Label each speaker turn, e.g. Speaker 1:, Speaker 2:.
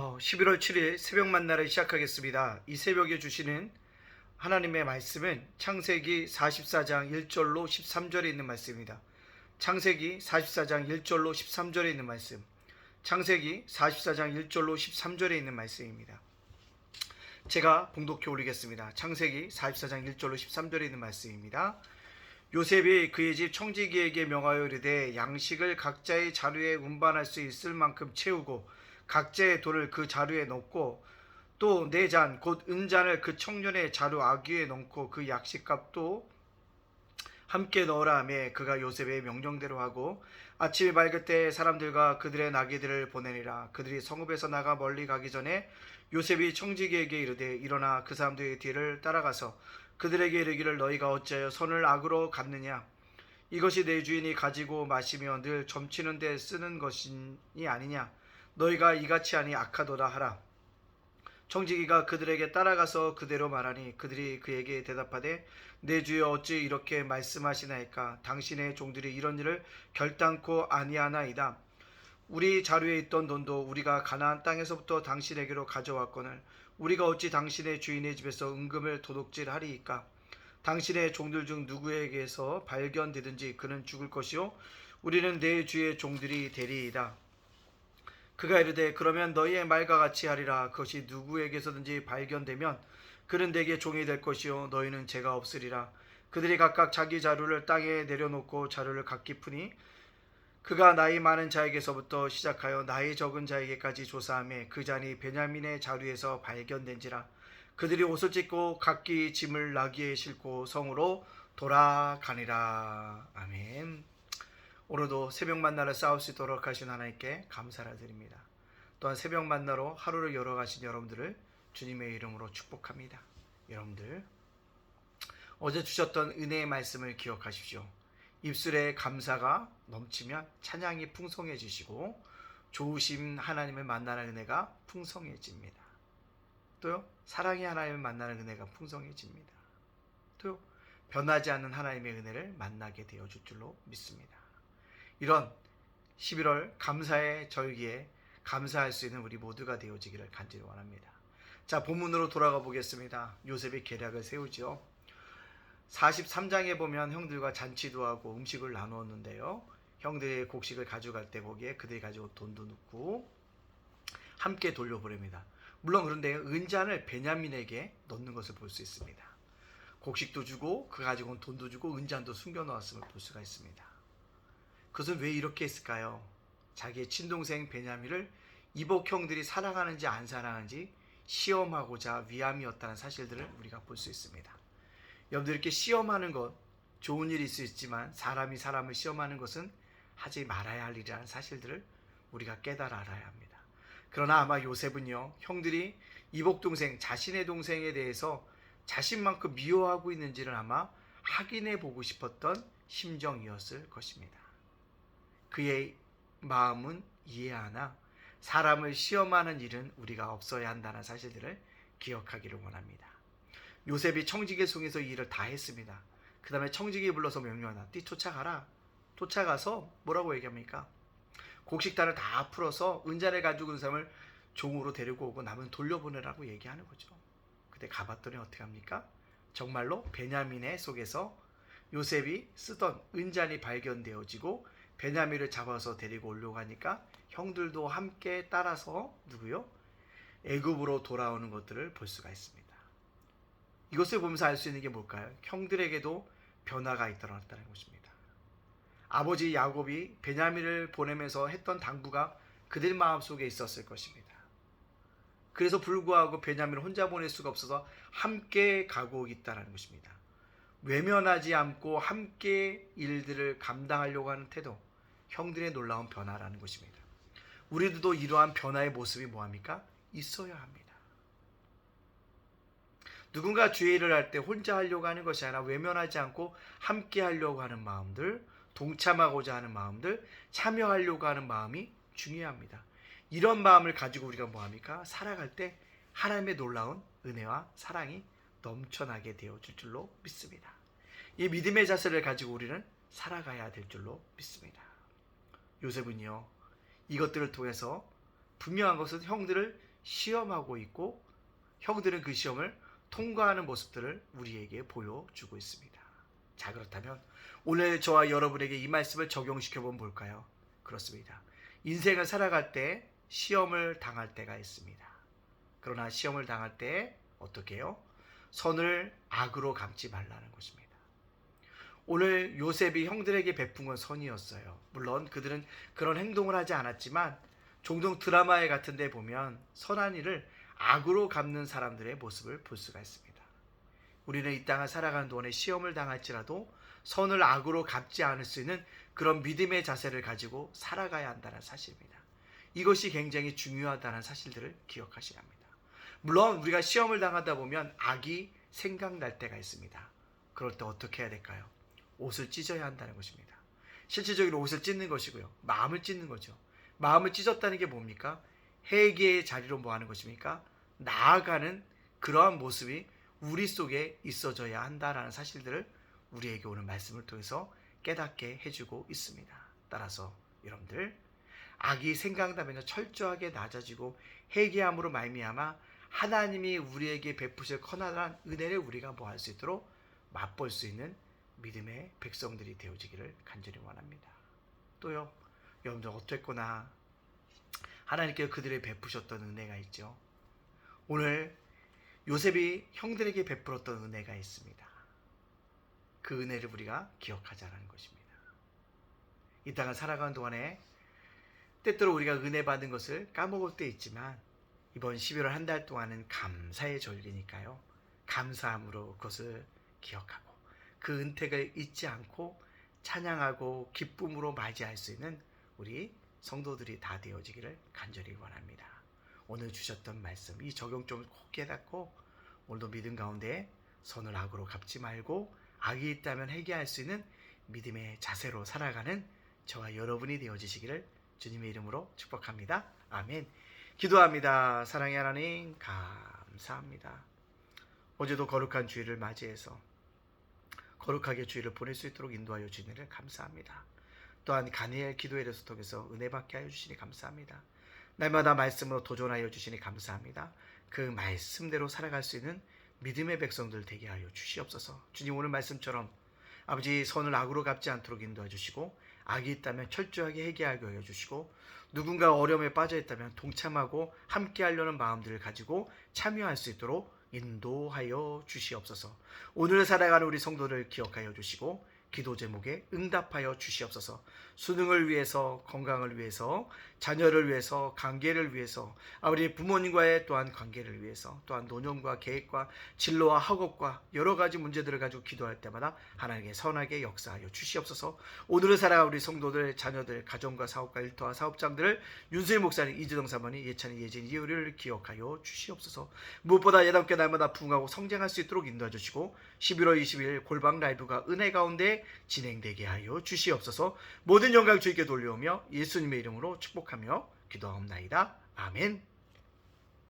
Speaker 1: 11월 7일 새벽 만나를 시작하겠습니다. 이 새벽에 주시는 하나님의 말씀은 창세기 44장 1절로 13절에 있는 말씀입니다. 창세기 44장 1절로 13절에 있는 말씀. 창세기 44장 1절로 13절에 있는 말씀입니다. 제가 봉독해 올리겠습니다. 창세기 44장 1절로 13절에 있는 말씀입니다. 요셉이 그의 집 청지기에게 명하여 이르되 양식을 각자의 자루에 운반할 수 있을 만큼 채우고 각자의 돈을 그 자루에 넣고 또 네 잔 곧 은잔을 그 청년의 자루 아귀에 넣고 그 약식값도 함께 넣으라 하매 그가 요셉의 명령대로 하고 아침이 밝을 때 사람들과 그들의 나귀들을 보내니라. 그들이 성읍에서 나가 멀리 가기 전에 요셉이 청지기에게 이르되 일어나 그 사람들의 뒤를 따라가서 그들에게 이르기를 너희가 어찌하여 손을 악으로 갚느냐. 이것이 내 주인이 가지고 마시며 늘 점치는 데 쓰는 것이니 아니냐. 너희가 이같이 하니 악하도다 하라. 청지기가 그들에게 따라가서 그대로 말하니 그들이 그에게 대답하되 내 주여 어찌 이렇게 말씀하시나이까. 당신의 종들이 이런 일을 결단코 아니하나이다. 우리 자루에 있던 돈도 우리가 가나안 땅에서부터 당신에게로 가져왔거늘 우리가 어찌 당신의 주인의 집에서 은금을 도둑질하리이까. 당신의 종들 중 누구에게서 발견되든지 그는 죽을 것이요 우리는 내 주의 종들이 되리이다. 그가 이르되 그러면 너희의 말과 같이 하리라. 그것이 누구에게서든지 발견되면 그는 내게 종이 될 것이요 너희는 죄가 없으리라. 그들이 각각 자기 자루를 땅에 내려놓고 자루를 각기 푸니 그가 나이 많은 자에게서부터 시작하여 나이 적은 자에게까지 조사하며 그 잔이 베냐민의 자루에서 발견된지라. 그들이 옷을 찢고 각기 짐을 나귀에 싣고 성으로 돌아가니라. 아멘. 오늘도 새벽 만나를 싸울 수 있도록 하신 하나님께 감사를 드립니다. 또한 새벽 만나로 하루를 열어가신 여러분들을 주님의 이름으로 축복합니다. 여러분들 어제 주셨던 은혜의 말씀을 기억하십시오. 입술에 감사가 넘치면 찬양이 풍성해지시고 좋으신 하나님을 만나는 은혜가 풍성해집니다. 또요 사랑의 하나님을 만나는 은혜가 풍성해집니다. 또요 변하지 않는 하나님의 은혜를 만나게 되어줄 줄로 믿습니다. 이런 11월 감사의 절기에 감사할 수 있는 우리 모두가 되어지기를 간절히 원합니다. 자, 본문으로 돌아가 보겠습니다. 요셉이 계략을 세우지요. 43장에 보면 형들과 잔치도 하고 음식을 나누었는데요. 형들이 곡식을 가져갈 때 거기에 그들이 가지고 돈도 넣고 함께 돌려보냅니다. 물론 그런데 은잔을 베냐민에게 넣는 것을 볼 수 있습니다. 곡식도 주고 그 가지고 온 돈도 주고 은잔도 숨겨 놓았음을 볼 수가 있습니다. 그것은 왜 이렇게 했을까요? 자기의 친동생 베냐민을 이복 형들이 사랑하는지 안 사랑하는지 시험하고자 위함이었다는 사실들을 우리가 볼 수 있습니다. 여러분들 이렇게 시험하는 것 좋은 일이 있을 수 있지만 사람이 사람을 시험하는 것은 하지 말아야 할 일이라는 사실들을 우리가 깨달아 알아야 합니다. 그러나 아마 요셉은요 형들이 이복 동생 자신의 동생에 대해서 자신만큼 미워하고 있는지를 아마 확인해 보고 싶었던 심정이었을 것입니다. 그의 마음은 이해하나 사람을 시험하는 일은 우리가 없어야 한다는 사실들을 기억하기를 원합니다. 요셉이 청지기를 통해서 이 일을 다 했습니다. 그 다음에 청지기 불러서 명령하나 쫓아가라. 쫓아가서 뭐라고 얘기합니까? 곡식단을 다 풀어서 은잔을 가지고 온 사람을 종으로 데리고 오고 남은 돌려보내라고 얘기하는 거죠. 근데 가봤더니 어떻게 합니까? 정말로 베냐민의 속에서 요셉이 쓰던 은잔이 발견되어지고 베냐민을 잡아서 데리고 오려고 하니까 형들도 함께 따라서 누구요? 애굽으로 돌아오는 것들을 볼 수가 있습니다. 이것을 보면서 알 수 있는 게 뭘까요? 형들에게도 변화가 일어났다는 것입니다. 아버지 야곱이 베냐민을 보내면서 했던 당부가 그들 마음속에 있었을 것입니다. 그래서 불구하고 베냐민을 혼자 보낼 수가 없어서 함께 가고 있다는 것입니다. 외면하지 않고 함께 일들을 감당하려고 하는 태도, 형들의 놀라운 변화라는 것입니다. 우리들도 이러한 변화의 모습이 뭐합니까? 있어야 합니다. 누군가 주의 일을 할 때 혼자 하려고 하는 것이 아니라 외면하지 않고 함께 하려고 하는 마음들, 동참하고자 하는 마음들, 참여하려고 하는 마음이 중요합니다. 이런 마음을 가지고 우리가 뭐합니까? 살아갈 때 하나님의 놀라운 은혜와 사랑이 넘쳐나게 되어줄 줄로 믿습니다. 이 믿음의 자세를 가지고 우리는 살아가야 될 줄로 믿습니다. 요셉은요 이것들을 통해서 분명한 것은 형들을 시험하고 있고 형들은 그 시험을 통과하는 모습들을 우리에게 보여주고 있습니다. 자, 그렇다면 오늘 저와 여러분에게 이 말씀을 적용시켜 보면 볼까요? 그렇습니다. 인생을 살아갈 때 시험을 당할 때가 있습니다. 그러나 시험을 당할 때 어떻게 해요? 선을 악으로 갚지 말라는 것입니다. 오늘 요셉이 형들에게 베푼 건 선이었어요. 물론 그들은 그런 행동을 하지 않았지만 종종 드라마에 같은 데 보면 선한 일을 악으로 갚는 사람들의 모습을 볼 수가 있습니다. 우리는 이 땅을 살아가는 동안에 시험을 당할지라도 선을 악으로 갚지 않을 수 있는 그런 믿음의 자세를 가지고 살아가야 한다는 사실입니다. 이것이 굉장히 중요하다는 사실들을 기억하셔야 합니다. 물론 우리가 시험을 당하다 보면 악이 생각날 때가 있습니다. 그럴 때 어떻게 해야 될까요? 옷을 찢어야 한다는 것입니다. 실질적으로 옷을 찢는 것이고요. 마음을 찢는 거죠. 마음을 찢었다는 게 뭡니까? 회개의 자리로 뭐 하는 것입니까? 나아가는 그러한 모습이 우리 속에 있어져야 한다라는 사실들을 우리에게 오는 말씀을 통해서 깨닫게 해주고 있습니다. 따라서 여러분들, 악이 생각나면 철저하게 낮아지고 회개함으로 말미암아 하나님이 우리에게 베푸실 커다란 은혜를 우리가 뭐 할 수 있도록 맛볼 수 있는 믿음의 백성들이 되어지기를 간절히 원합니다. 또요, 여러분들 어쨌거나 하나님께서 그들에게 베푸셨던 은혜가 있죠. 오늘 요셉이 형들에게 베풀었던 은혜가 있습니다. 그 은혜를 우리가 기억하자는 것입니다. 이 땅을 살아가는 동안에 때때로 우리가 은혜 받은 것을 까먹을 때 있지만 이번 11월 한 달 동안은 감사의 절기니까요. 감사함으로 그것을 기억하고 그 은택을 잊지 않고 찬양하고 기쁨으로 맞이할 수 있는 우리 성도들이 다 되어지기를 간절히 원합니다. 오늘 주셨던 말씀, 이 적용 좀 꼭 깨닫고 오늘도 믿음 가운데 선을 악으로 갚지 말고 악이 있다면 회개할 수 있는 믿음의 자세로 살아가는 저와 여러분이 되어지시기를 주님의 이름으로 축복합니다. 아멘. 기도합니다. 사랑의 하나님, 감사합니다. 어제도 거룩한 주일을 맞이해서 거룩하게 주일을 보낼 수 있도록 인도하여 주시기를 감사합니다. 또한 간이엘 기도회를 통해서 은혜 받게 하여 주시니 감사합니다. 날마다 말씀으로 도전하여 주시니 감사합니다. 그 말씀대로 살아갈 수 있는 믿음의 백성들 되게 하여 주시옵소서. 주님, 오늘 말씀처럼 아버지 선을 악으로 갚지 않도록 인도해 주시고 악이 있다면 철저하게 회개하게 하여 주시고 누군가 어려움에 빠져 있다면 동참하고 함께 하려는 마음들을 가지고 참여할 수 있도록 인도하여 주시옵소서. 오늘 살아가는 우리 성도를 기억하여 주시고 기도 제목에 응답하여 주시옵소서. 수능을 위해서, 건강을 위해서, 자녀를 위해서, 관계를 위해서, 아버지 부모님과의 또한 관계를 위해서, 또한 노년과 계획과 진로와 학업과 여러 가지 문제들을 가지고 기도할 때마다 하나님께 선하게 역사하여 주시옵소서. 오늘을 살아가는 우리 성도들, 자녀들, 가정과 사업과 일터와 사업장들을 윤수일 목사님, 이주동 사모님, 예찬이, 예진, 이효리를 기억하여 주시옵소서. 무엇보다 예담께 날마다 부흥하고 성장할 수 있도록 인도해 주시고 11월 20일 골방 라이브가 은혜 가운데 진행되게 하여 주시옵소서. 모든 영광 주님께 돌려오며 예수님의 이름으로 축복하며 기도하옵나이다. 아멘.